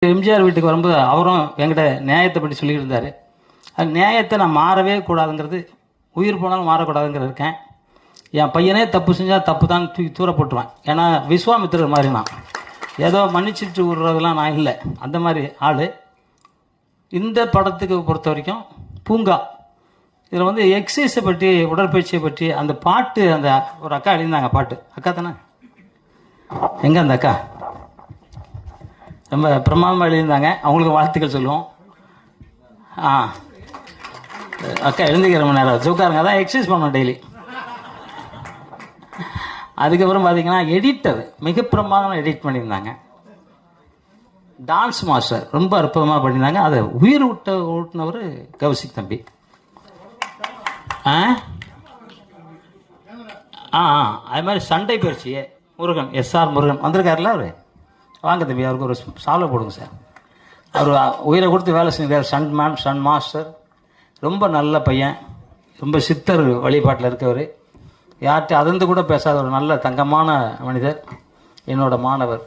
எம்ஜிஆர் வீட்டுக்கு வரும்போது அவரும் என்கிட்ட நியாயத்தை பற்றி சொல்லிட்டு இருந்தார். அது நியாயத்தை நான் மாறவே கூடாதுங்கிறது, உயிர் போனாலும் மாறக்கூடாதுங்கிற இருக்கேன். என் பையனே தப்பு செஞ்சால் தப்பு தான் தூக்கி தூர போட்டுருவேன். ஏன்னா விஸ்வாமித்திரர் மாதிரி நான் ஏதோ மன்னிச்சுட்டு விடுறதெல்லாம் நான் இல்லை, அந்த மாதிரி ஆள். இந்த படத்துக்கு பொறுத்த வரைக்கும் பூங்கா இதில் வந்து எக்ஸசைஸை பற்றி, உடற்பயிற்சியை பற்றி அந்த பாட்டு, அந்த ஒரு அக்கா எழுதியிருந்தாங்க பாட்டு. அக்கா தானே? எங்கே அந்த அக்கா? ரொம்ப பிரமாதமாக எழுதியிருந்தாங்க. அவங்களுக்கு வாழ்த்துக்கள் சொல்லுவோம். அக்கா எழுந்திக்கிற மணி நேரம் உட்காருங்க, அதான் எக்ஸசைஸ் பண்ணோம் டெய்லி. அதுக்கப்புறம் பார்த்தீங்கன்னா எடிட்டர் மிக பிரமாதமாக எடிட் பண்ணியிருந்தாங்க. டான்ஸ் மாஸ்டர் ரொம்ப அற்புதமாக பண்ணியிருந்தாங்க. அதை உயிர் ஊட்டினவர் கௌசிக் தம்பி. அது மாதிரி சண்டை பயிற்சி முருகன், எஸ்ஆர் முருகன் வந்திருக்காருல்ல அவர். வாங்க தம்பி, அவருக்கு ஒரு சால்வை போடுங்க சார். அவர் உயிரை கொடுத்து வேலை செஞ்சார். சன் மாஸ்டர் ரொம்ப நல்ல பையன், ரொம்ப சித்தர் வழிபாட்டில் இருக்கவர், யார்கிட்ட அதிர்ந்து கூட பேசாத ஒரு நல்ல தங்கமான மனிதர், என்னோட மாணவர்.